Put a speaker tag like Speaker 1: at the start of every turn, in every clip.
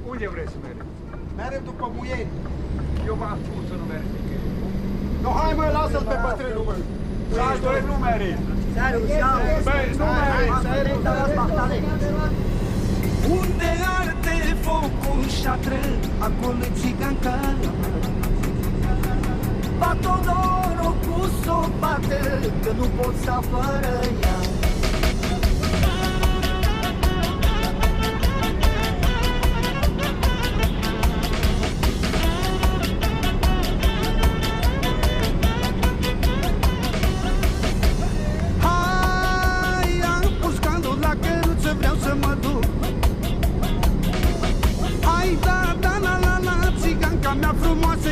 Speaker 1: Unde vrei să mergi?
Speaker 2: Merem după muieri.
Speaker 1: Eu v-am spus să nu mergi nicăieri.
Speaker 2: No, hai mă, lasă-l pe bătrânul, mă.
Speaker 1: Dar doi nu meriți. Băi, nu meriți.
Speaker 3: Unde arde focul șatră, acolo-i țiganca. Bat-o norocul s-o bată, că nu pot sta fără ea.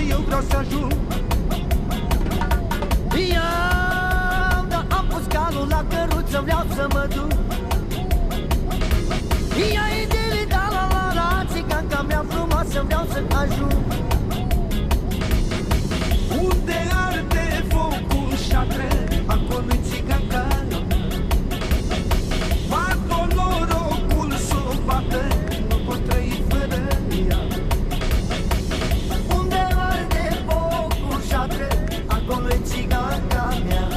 Speaker 4: Eu vreau să ajung.
Speaker 3: Da, am pus calul la căruță, vreau să mă duc. Ia-i dili, da, la, țiganca mea frumoasă, vreau să ajung.
Speaker 4: Unde arde focul șatră, acolo-i țiganca. Bat-o norocul s-o bată, nu pot trăi fără ea.
Speaker 3: Acolo-i țiganca mea.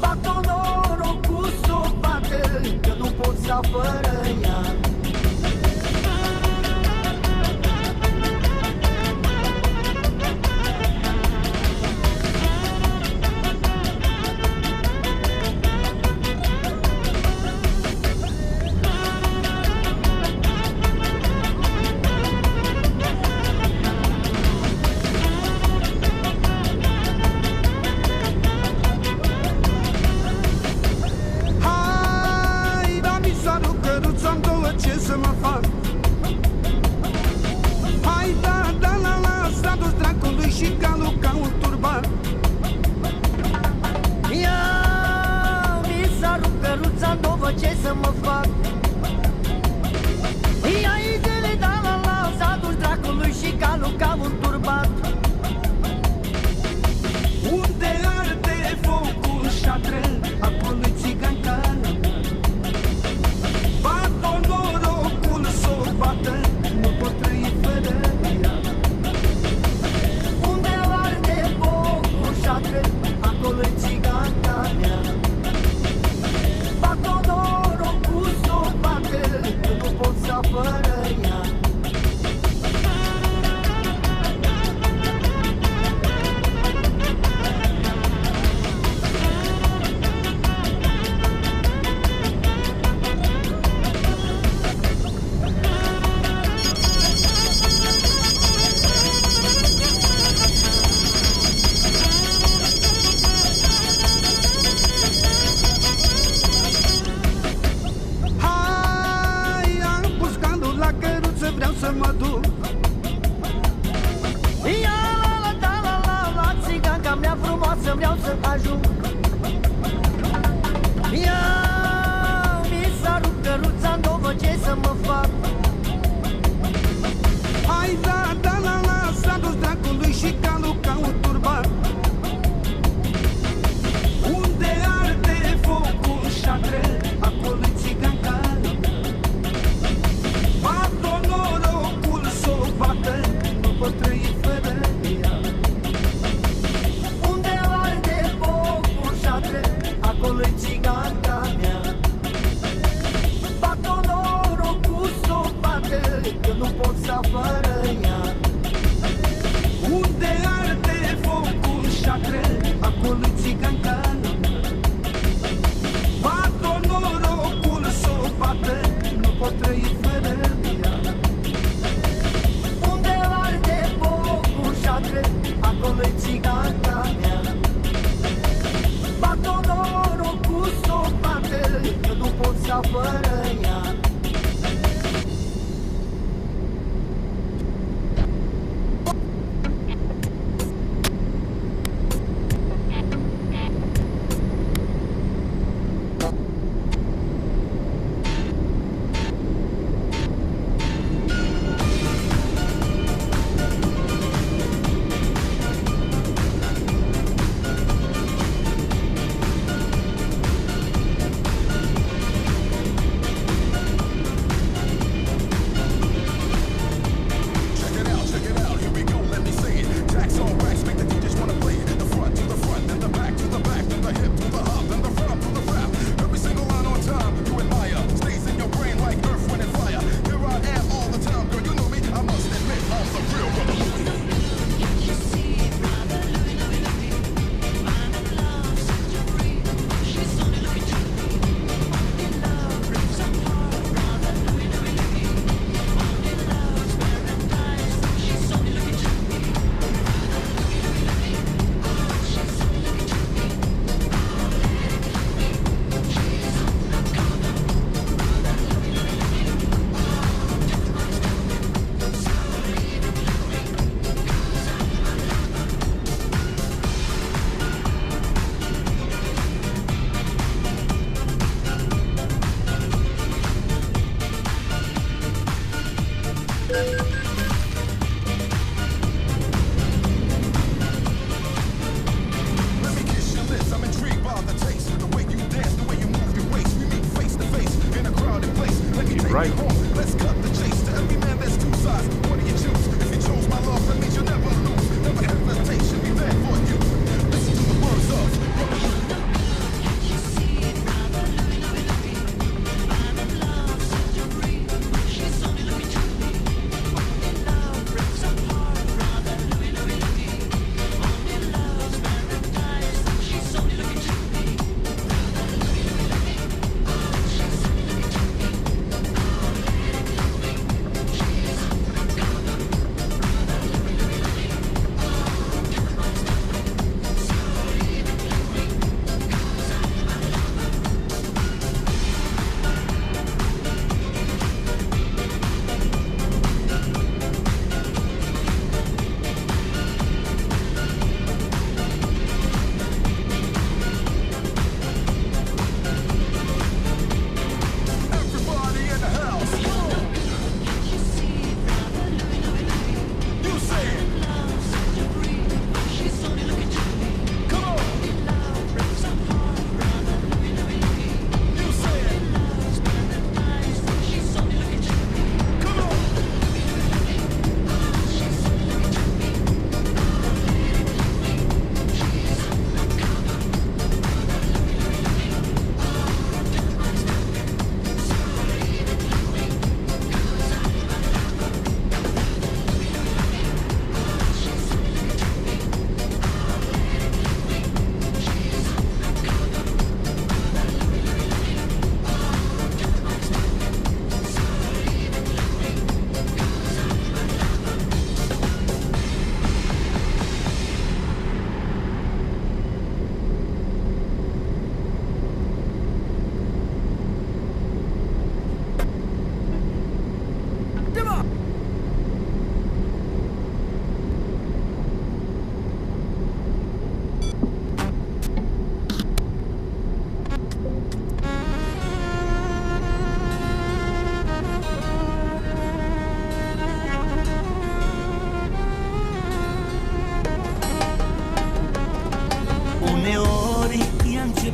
Speaker 3: Bat-o norocul s-o bată, că nu pot sta fără ea.
Speaker 4: Ce să mă fac? Hai, da, la, s-a dus dracului și calul ca un turban.
Speaker 3: Ia, mi s-a rupt căruța nouă, ce să mă fac? Ia-i dele, da, la, s-a dus dracului și calul ca un turban.
Speaker 4: Unde arde focul șatră, acolo-i țiganca. Nu pot trăi fără ea.
Speaker 3: Unde arde focul șatră, acolo-i țiganca mea. Bat-o norocul s-o bată, că nu pot sta fără ea.
Speaker 4: Vreau să mă duc.
Speaker 3: Ia la, țiganca mea frumoasă, vreau să ajung. Ia, mi s-a rupt căruța nouă, ce să mă fac?
Speaker 4: Hai, da, la, s-a dus dracului și calul ca un turban. Unde arde focul șatră, acolo-i țiganca. Nu pot trăi fără ea.
Speaker 3: Unde arde focul șatră, acolo-i țiganca mea. Bat-o norocul s-o bată, că nu pot sta fără ea.
Speaker 4: Unde arde focul șatră, acolo-i țiganca. Bat-o norocul s-o bată, nu pot trăi fără ea.
Speaker 3: Acolo-i țiganca mea. Bat-o norocul s-o bată, că nu pot sta fără ea.
Speaker 4: place. Let me take you home. Let's cut the chase. To every man, there's two sides. What do you choose? If you chose my love, that means you'll never lose. Never hesitate. Should be there for you. Listen to the words of.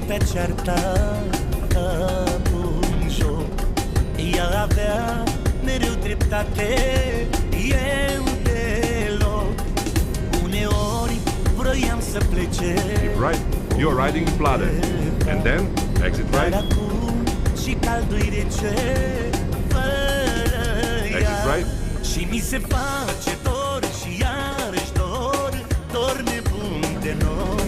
Speaker 3: Pe cearta capul în joc. Ea avea mereu dreptate, eu deloc. Uneori vroiam să plece.
Speaker 1: Right, you're riding Vlade. And then, exit right.
Speaker 3: Dar acum și caldul-i rece fără ea.
Speaker 1: Exit right.
Speaker 3: Și mi se face dor și iarăși dor. Dor nebun de noi.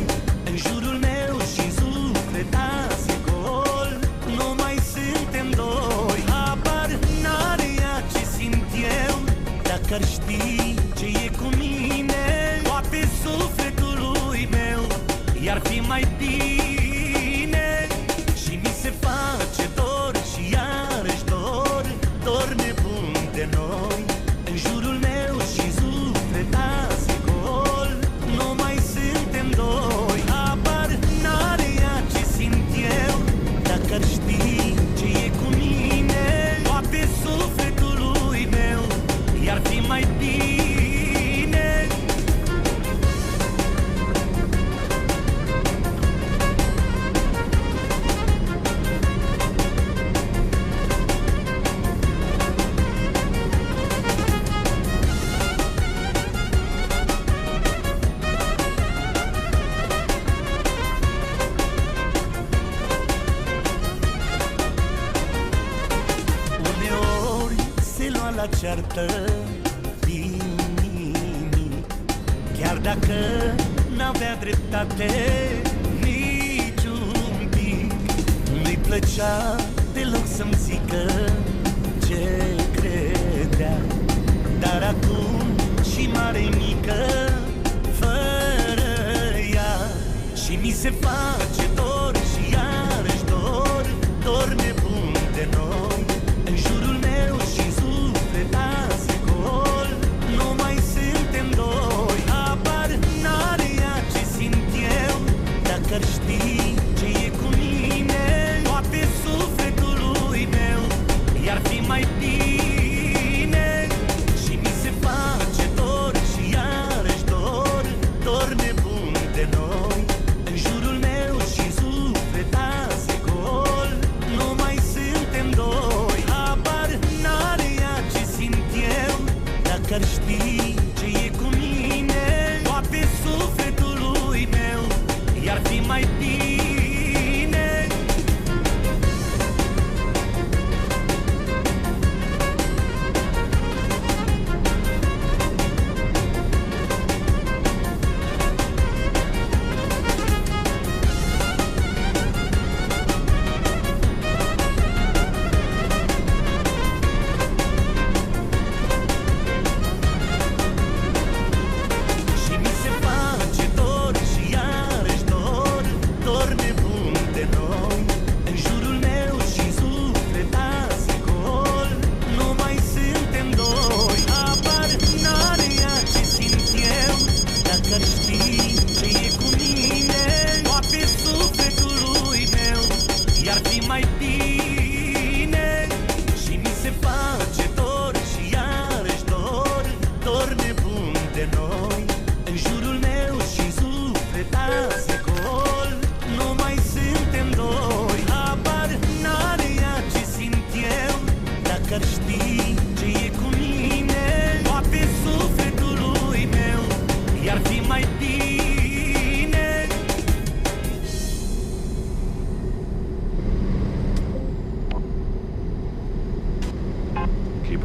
Speaker 3: În jurul meu și-n suflet azi e gol. Nu mai suntem doi. Habar n-are ea ce simt eu. Dacă ar ști ce e cu mine, poate sufletul lui meu i-ar fi mai bine. Și mi se face dor și iarăși dor. Dor nebun de noi. În jurul meu și-n suflet azi e gol. Nu mai suntem doi. Habar n-are ea ce simt eu. Dacă ar ști ce e cu mine, poate sufletul lui meu i-ar fi mai bine. La ceartă din nimic, chiar dacă n-avea dreptate niciun pic. Nu-i plăcea deloc să-mi zică ce credea. Dar acum și mare mică fără ea. Și mi se face dor și iarăși dor. Dor nebun de noi. În jurul meu și-n suflet azi e gol. Nu mai suntem doi. Habar n-are ea ce simt eu. Dacă ar ști ce e cu mine, poate sufletul lui meu i-ar fi mai bine. Și mi se face dor și iarăși dor. Dor nebun de noi. În jurul meu și-n suflet azi e gol. Nu mai suntem doi.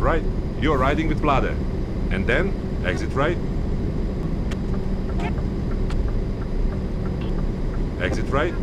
Speaker 1: right. You're riding with Vlade. And then, exit right. Exit right.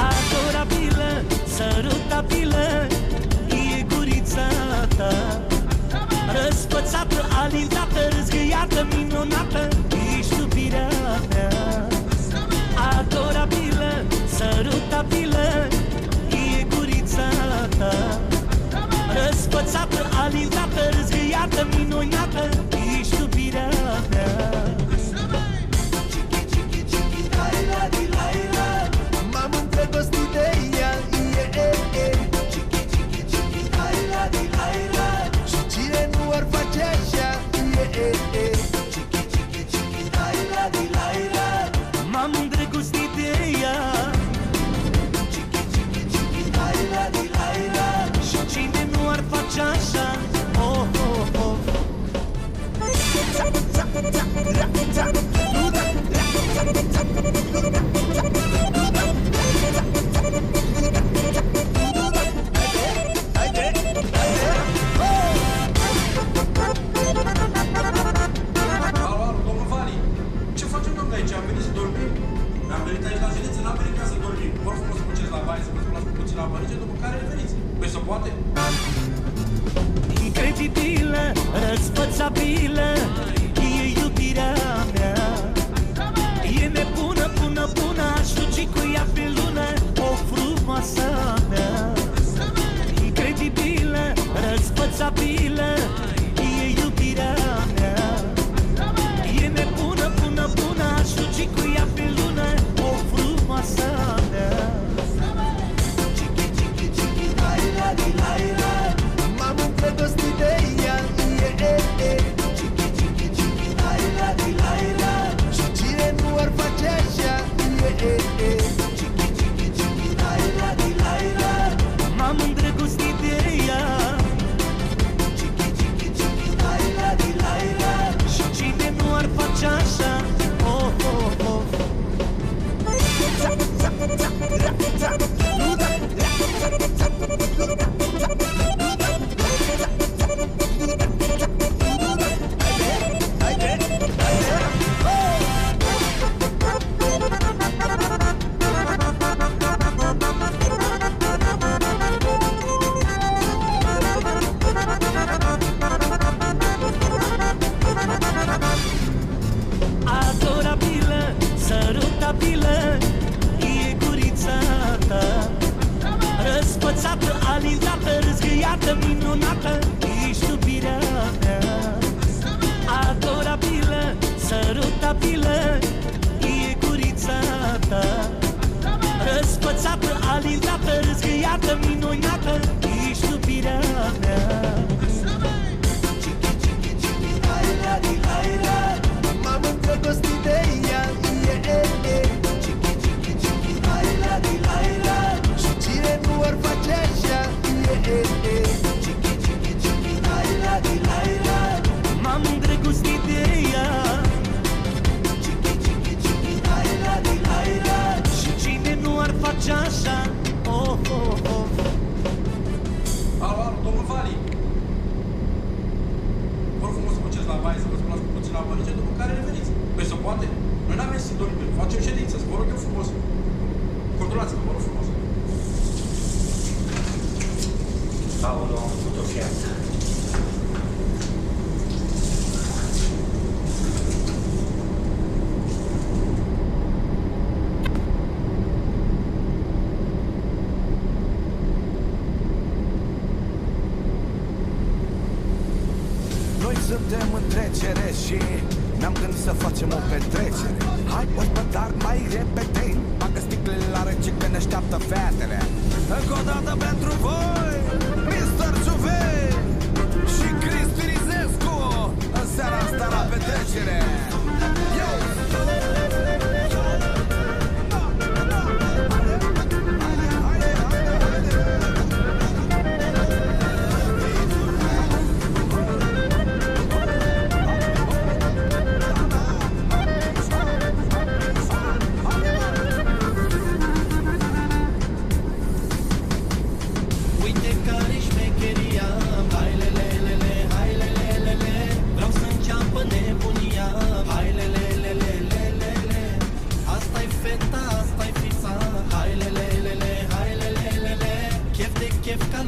Speaker 3: Adorabilă, sărutabilă, e gurița ta. Răsfățată, alintată, râzgâiată, minunată, ești iubirea mea. Adorabilă, sărutabilă, e gurița ta. Răsfățată, alintată, râzgâiată, minunată, ești iubirea mea.
Speaker 5: M-am îndrăgostit de ea, și cine nu ar face așa,
Speaker 3: M-am îndrăgostit de ea, și cine nu ar face așa, oh, oh, oh.
Speaker 2: Alo, domnul Vali, ce facem, domnule, aici? Am venit să dormim. Am venit aici la ședință, n-am venit ca să dormim. Vă rog frumos să duceți la baie, să vă spălați cu puțin la bănice, după care reveniți. Păi se poate?
Speaker 3: Incredibilă, răsfățabilă, e iubirea mea. E nebună, bună, bună, aș fugi cu ea pe lună, o frumoasă mea. Incredibilă, răsfățabilă, e iubirea mea. E nebună, bună, bună, aș fugi cu ea pe lună, o frumoasă mea.
Speaker 5: m-am îndrăgostit de ea, și cine nu ar face așa,
Speaker 3: M-am îndrăgostit de ea, și cine nu ar face așa, oh, oh, oh. Adorabilă, sărutabilă, e gurița ta. Răsfățată, alintată, râzgâiată, minunată, ești iubirea mea. Adorabilă, sărutabilă, e gurița ta. Răsfățată, alintată, râzgâiată, minunată, ești iubirea mea.
Speaker 5: m-am îndrăgostit de ea, și cine nu ar face așa,
Speaker 3: M-am îndrăgostit de ea, și cine nu ar face așa, oh, oh, oh.
Speaker 2: Alo, domnul Vali. Vă rog frumos să duceți la baie, să vă spălați cu puțin la bănice, după care reveniți. Păi se poate? Noi n-am venit să dormim, facem ședință, vă rog eu frumos. Controlați-vă, vă rog frumos.
Speaker 6: Aoleu, am făcut o fiață.
Speaker 5: Noi suntem în trecere și n-am gândit să facem o petrecere. Hai, ospătar, mai repede, bagă sticlele la rece că ne așteaptă fetele. Încă o dată pentru voi, Mr. Juve,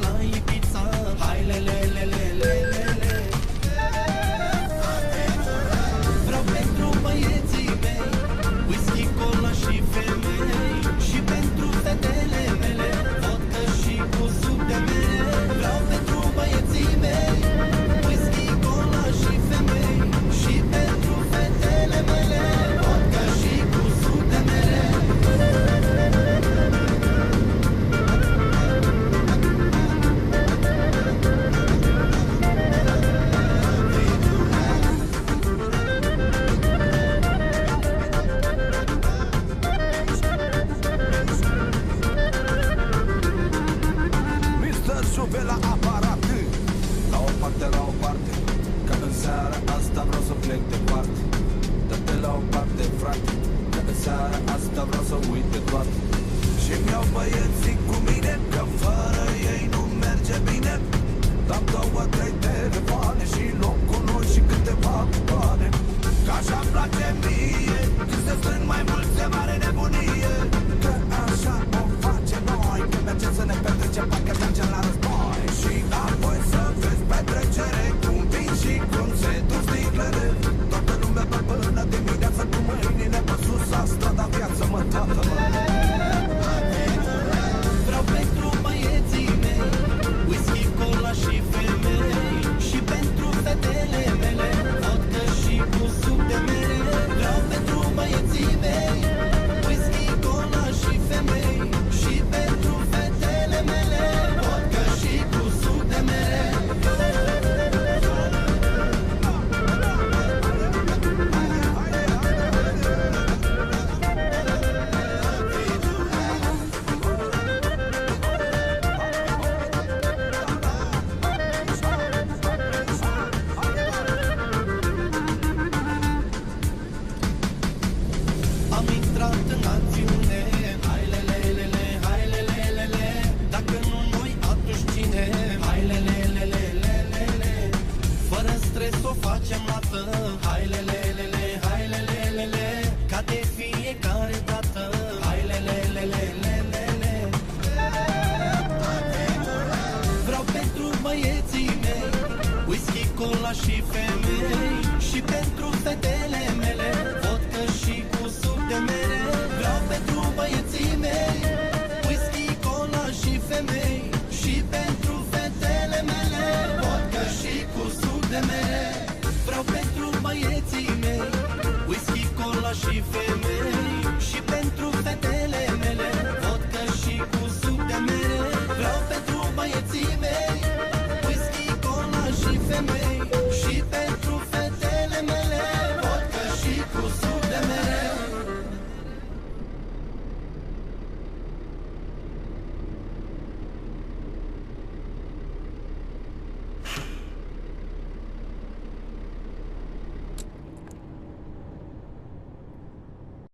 Speaker 3: la Ibiza. Hai lelelelelelele. Vreau pentru băieții mei whisky, cola și femei, și pentru fetele mele vodka și cu suc de mere. Vreau pentru băieții mei whisky, cola și femei, și pentru fetele mele vodka și cu suc de mere.
Speaker 5: Mr. Șube la aparat. La o parte, că în seara asta vreau să plec departe. Dă-te la o parte, frate, că în seara asta vreau să uit de toate. Și-mi iau băieții cu mine, că fără ei nu merge bine. Dam 2-3 telefoane și locuri și câteva cupoane. Că așa-mi place mie, când se strâng mai mult se mare nebunie. Că așa o facem noi, când mergem să ne petrecem, parcă mergem la război. Și apoi să vezi petrecere, cum vin și cum se duc sticlele. Toată lumea pe până dimineață, cu mâinile pe sus, asta da viață, mă, toată mă.
Speaker 3: Vreau pentru băieții mei whisky, cola și femei, și pentru fetele mele vodka și cu suc de mere. Vreau pentru băieții mei whisky, cola și femei, și pentru fetele mele vodka și cu suc de mere. Am intrat în acțiune. Hai lelelele, hai lelelele. Dacă nu noi, atunci cine? Hai lelelelelelele. Fără stres o facem lată. Hai lelelele, hai lelelele. Ca de fiecare dată. Hai lelelelelelele. Vreau pentru băieții mei whisky, cola și femei, și pentru fetele mele